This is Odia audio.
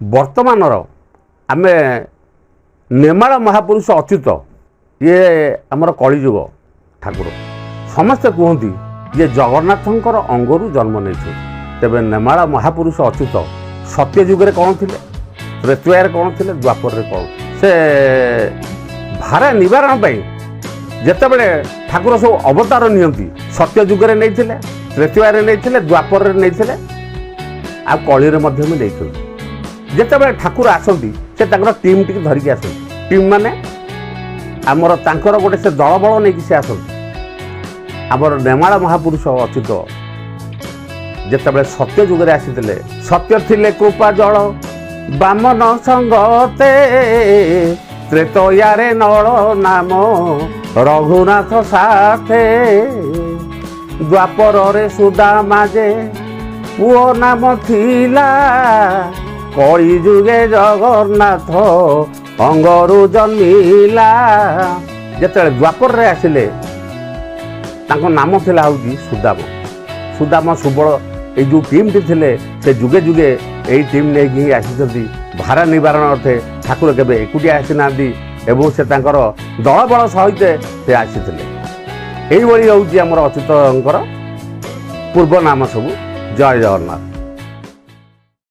ବର୍ତ୍ତମାନର ଆମେ ନେମାଳ ମହାପୁରୁଷ ଅଚ୍ୟୁତ ଇଏ ଆମର କଳିଯୁଗ ଠାକୁର ସମସ୍ତେ କୁହନ୍ତି ଯେ ଜଗନ୍ନାଥଙ୍କର ଅଙ୍ଗରୁ ଜନ୍ମ ନେଇଛନ୍ତି। ତେବେ ନେମାଳ ମହାପୁରୁଷ ଅଚ୍ୟୁତ ସତ୍ୟ ଯୁଗରେ କ'ଣ ଥିଲେ, ତ୍ରେତୟାରେ କ'ଣ ଥିଲେ, ଦ୍ୱାପରରେ କ'ଣ ସେ ଭାରା ନିବାରଣ ପାଇଁ ଯେତେବେଳେ ଠାକୁର ସବୁ ଅବତାର ନିଅନ୍ତି ସତ୍ୟ ଯୁଗରେ ନେଇଥିଲେ, ତ୍ରେତୟାରେ ନେଇଥିଲେ, ଦ୍ୱାପରରେ ନେଇଥିଲେ, ଆଉ କଳିରେ ମଧ୍ୟ ବି ନେଇଛନ୍ତି। ଯେତେବେଳେ ଠାକୁର ଆସନ୍ତି ସେ ତାଙ୍କର ଟିମ୍ ଟିକେ ଧରିକି ଆସନ୍ତି। ଟିମ୍ ମାନେ ଆମର ତାଙ୍କର ଗୋଟେ ସେ ଦଳବଳ ନେଇକି ସେ ଆସନ୍ତି। ଆମର ନେମାଳ ମହାପୁରୁଷ ଅଚ୍ୟୁତ ଯେତେବେଳେ ସତ୍ୟ ଯୁଗରେ ଆସିଥିଲେ, ସତ୍ୟ ଥିଲେ କୃପା ଜଳ ବାମନ ସଙ୍ଗତେ, ତ୍ରେତୟାରେ ନଳ ନାମ ରଘୁନାଥ ସାଥେ, ଦ୍ୱାପରରେ ସୁଦାମା ଯେ ପୁଅ ନାମ ଥିଲା, କଳି ଯୁଗେ ଜଗନ୍ନାଥ ଅଙ୍ଗରୁ ଜନ୍ମିଲା। ଯେତେବେଳେ ଦ୍ୱାପରରେ ଆସିଲେ ତାଙ୍କ ନାମ ଥିଲା ହେଉଛି ସୁଦାମ। ସୁଦାମ ସୁବଳ ଏଇ ଯେଉଁ ଟିମ୍ଟି ଥିଲେ ସେ ଯୁଗେ ଯୁଗେ ଏଇ ଟିମ୍ ନେଇକି ହିଁ ଆସିଛନ୍ତି। ଭାରା ନିବାରଣ ଅର୍ଥେ ଠାକୁର କେବେ ଏକୁଟିଆ ଆସିନାହାନ୍ତି ଏବଂ ସେ ତାଙ୍କର ଦଳବଳ ସହିତ ସେ ଆସିଥିଲେ। ଏଇଭଳି ହେଉଛି ଆମର ଅଚ୍ୟୁତଙ୍କର ପୂର୍ବ ନାମ ସବୁ। ଜୟ ଜଗନ୍ନାଥ।